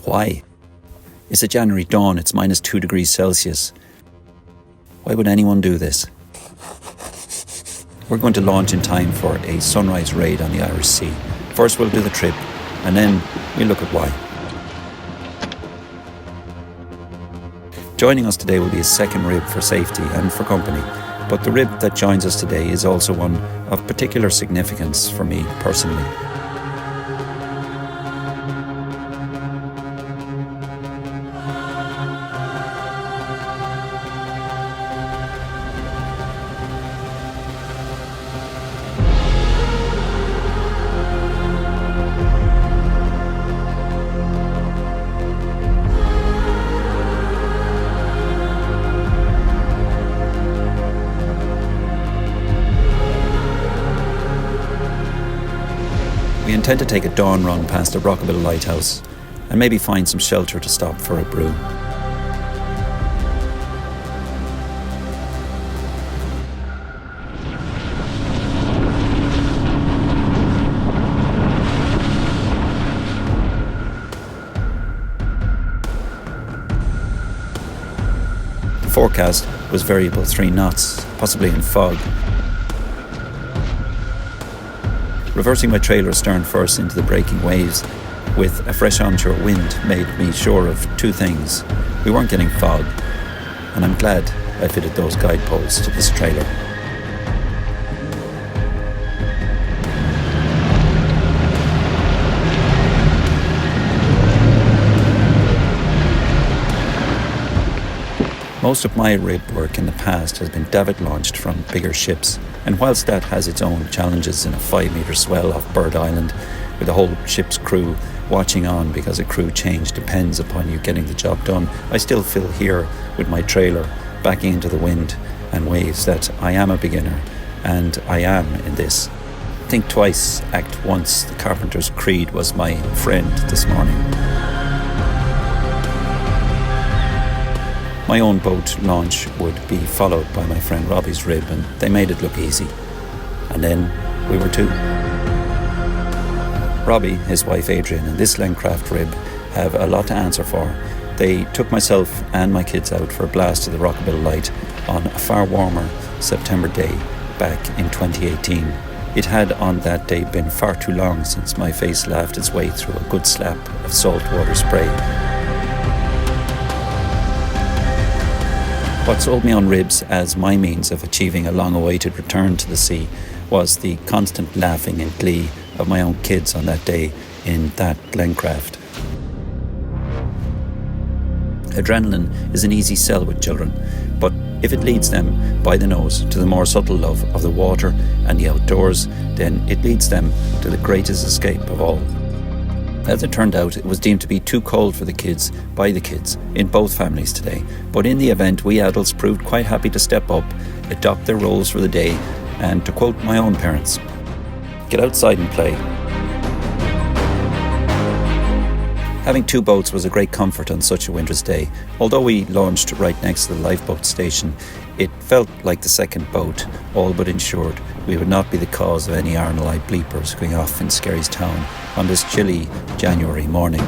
Why? It's a January dawn, it's minus 2 degrees Celsius. Why would anyone do this? We're going to launch in time for a sunrise raid on the Irish Sea. First we'll do the trip, and then we'll look at why. Joining us today will be a second rib for safety and for company, but the rib that joins us today is also one of particular significance for me personally. We intend to take a dawn run past the Rockabill lighthouse and maybe find some shelter to stop for a brew. The forecast was variable 3 knots, possibly in fog. Reversing my trailer stern first into the breaking waves with a fresh onshore wind made me sure of 2 things. We weren't getting fog, and I'm glad I fitted those guideposts to this trailer. Most of my rib work in the past has been davit launched from bigger ships, and whilst that has its own challenges in a 5-metre swell off Bird Island, with the whole ship's crew watching on because a crew change depends upon you getting the job done, I still feel here with my trailer backing into the wind and waves that I am a beginner, and I am in this. Think twice, act once. The carpenter's creed was my friend this morning. My own boat launch would be followed by my friend Robbie's rib, and they made it look easy. And then we were 2. Robbie, his wife Adrian, and this Lencraft rib have a lot to answer for. They took myself and my kids out for a blast to the Rockabill light on a far warmer September day back in 2018. It had on that day been far too long since my face laughed its way through a good slap of saltwater spray. What sold me on ribs as my means of achieving a long-awaited return to the sea was the constant laughing and glee of my own kids on that day in that Lencraft. Adrenaline is an easy sell with children, but if it leads them by the nose to the more subtle love of the water and the outdoors, then it leads them to the greatest escape of all. As it turned out, it was deemed to be too cold for the kids by the kids in both families today, but in the event we adults proved quite happy to step up, adopt their roles for the day, and to quote my own parents, get outside and play. Having 2 boats was a great comfort on such a winter's day. Although we launched right next to the lifeboat station, it felt like the second boat, all but ensured we would not be the cause of any RNLI bleepers going off in Skerries town on this chilly January morning.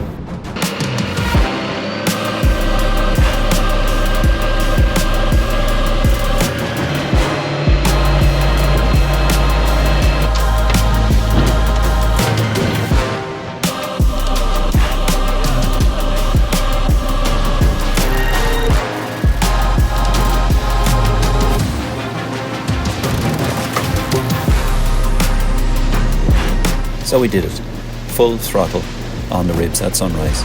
So we did it, full throttle on the ribs at sunrise.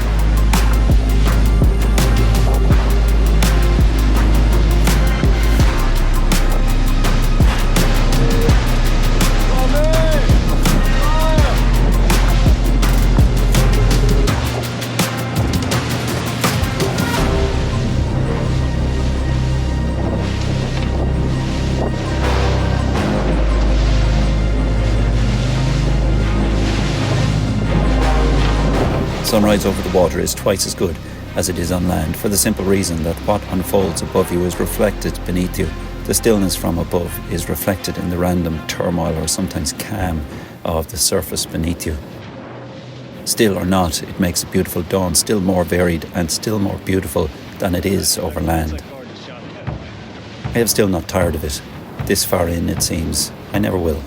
Sunrise over the water is twice as good as it is on land, for the simple reason that what unfolds above you is reflected beneath you. The stillness from above is reflected in the random turmoil or sometimes calm of the surface beneath you. Still or not, it makes a beautiful dawn, still more varied and still more beautiful than it is over land. I have still not tired of it. This far in, it seems, I never will.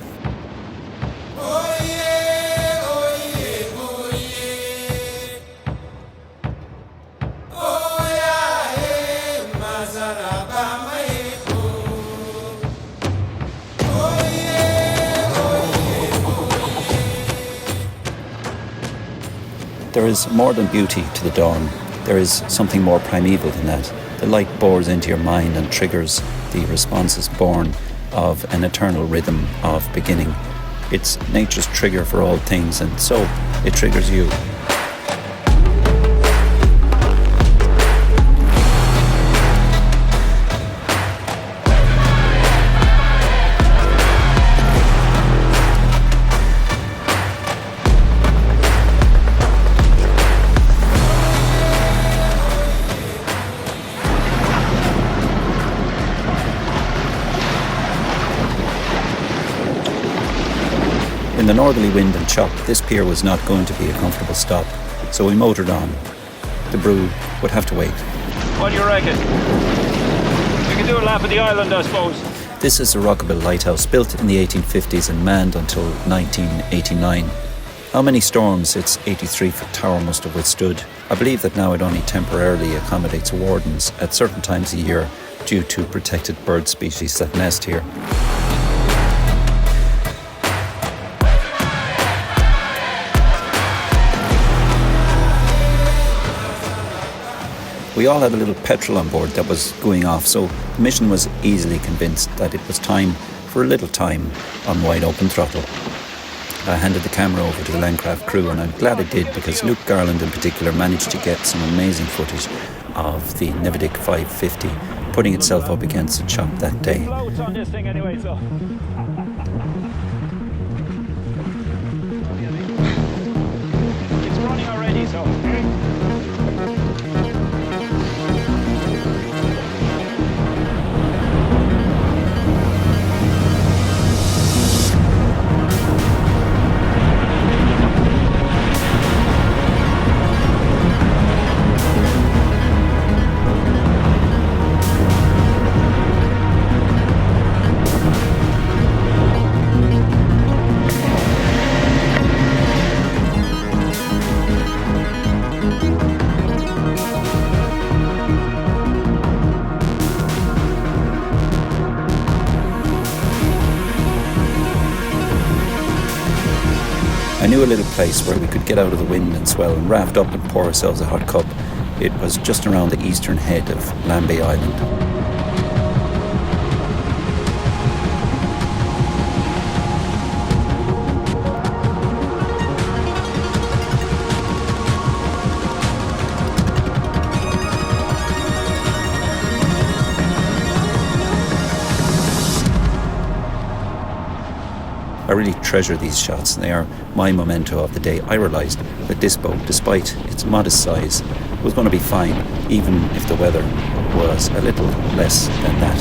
There is more than beauty to the dawn. There is something more primeval than that. The light bores into your mind and triggers the responses born of an eternal rhythm of beginning. It's nature's trigger for all things, and so it triggers you. In the northerly wind and chop, this pier was not going to be a comfortable stop, so we motored on. The brew would have to wait. What do you reckon? We can do a lap of the island, I suppose. This is a Rockabill lighthouse built in the 1850s and manned until 1989. How many storms its 83-foot tower must have withstood? I believe that now it only temporarily accommodates wardens at certain times a year due to protected bird species that nest here. We all had a little petrol on board that was going off, so the mission was easily convinced that it was time for a little time on wide open throttle. I handed the camera over to the Lencraft crew, and I'm glad I did, because Luke Garland in particular managed to get some amazing footage of the Nividic 550 putting itself up against the chop that day. It's running already, so... I knew a little place where we could get out of the wind and swell and raft up and pour ourselves a hot cup. It was just around the eastern head of Lambay Island. I really treasure these shots, and they are my memento of the day. I realised that this boat, despite its modest size, was going to be fine, even if the weather was a little less than that.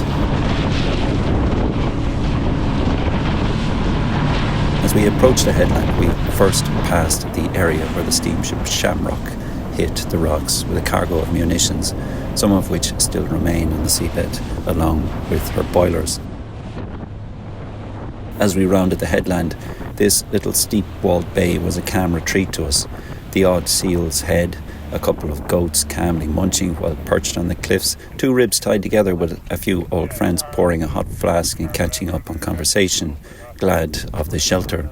As we approached the headland, we first passed the area where the steamship Shamrock hit the rocks with a cargo of munitions, some of which still remain on the seabed, along with her boilers. As we rounded the headland, this little steep-walled bay was a calm retreat to us. The odd seal's head, a couple of goats calmly munching while perched on the cliffs, two ribs tied together with a few old friends pouring a hot flask and catching up on conversation, glad of the shelter.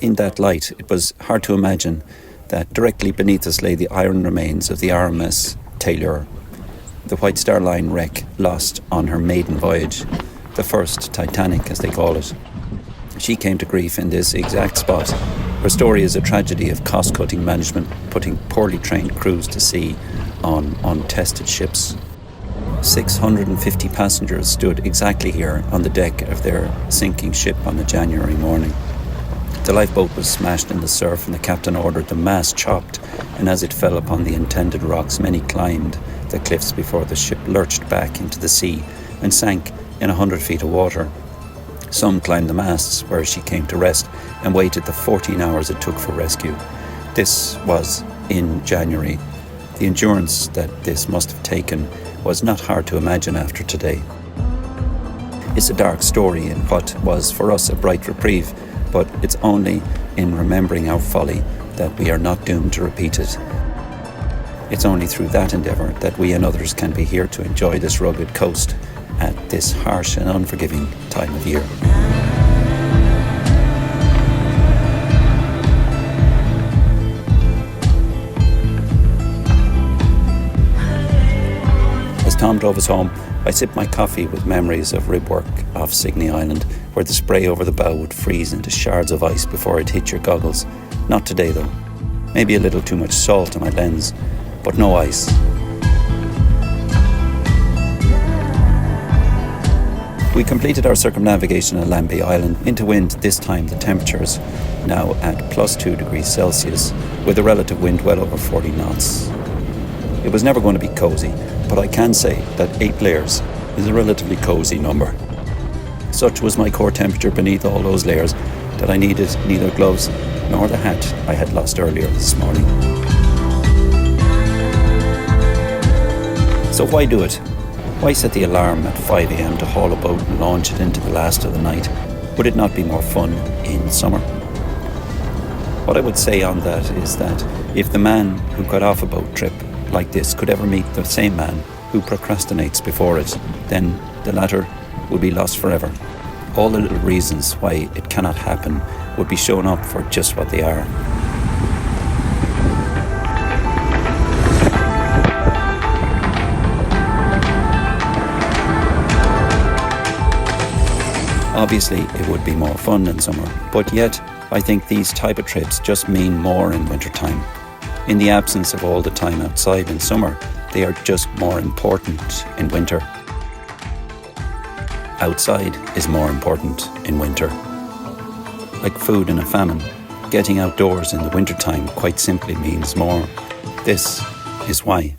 In that light, it was hard to imagine that directly beneath us lay the iron remains of the RMS Tayleur, the White Star Line wreck lost on her maiden voyage. The first Titanic, as they call it. She came to grief in this exact spot. Her story is a tragedy of cost-cutting management, putting poorly trained crews to sea on untested ships. 650 passengers stood exactly here on the deck of their sinking ship on a January morning. The lifeboat was smashed in the surf, and the captain ordered the mast chopped, and as it fell upon the intended rocks, many climbed the cliffs before the ship lurched back into the sea and sank in 100 feet of water. Some climbed the masts where she came to rest and waited the 14 hours it took for rescue. This was in January. The endurance that this must have taken was not hard to imagine after today. It's a dark story in what was for us a bright reprieve, but it's only in remembering our folly that we are not doomed to repeat it. It's only through that endeavour that we and others can be here to enjoy this rugged coast at this harsh and unforgiving time of year. As Tom drove us home, I sipped my coffee with memories of rib work off Skerries Island, where the spray over the bow would freeze into shards of ice before it hit your goggles. Not today though. Maybe a little too much salt in my lens, but no ice. We completed our circumnavigation at Lambay Island into wind, this time the temperatures now at plus 2 degrees Celsius, with a relative wind well over 40 knots. It was never going to be cosy, but I can say that 8 layers is a relatively cosy number. Such was my core temperature beneath all those layers that I needed neither gloves nor the hat I had lost earlier this morning. So why do it? Why set the alarm at 5 a.m. to haul a boat and launch it into the last of the night? Would it not be more fun in summer? What I would say on that is that if the man who got off a boat trip like this could ever meet the same man who procrastinates before it, then the latter would be lost forever. All the little reasons why it cannot happen would be shown up for just what they are. Obviously, it would be more fun in summer, but yet I think these type of trips just mean more in wintertime. In the absence of all the time outside in summer, they are just more important in winter. Outside is more important in winter. Like food in a famine, getting outdoors in the wintertime quite simply means more. This is why.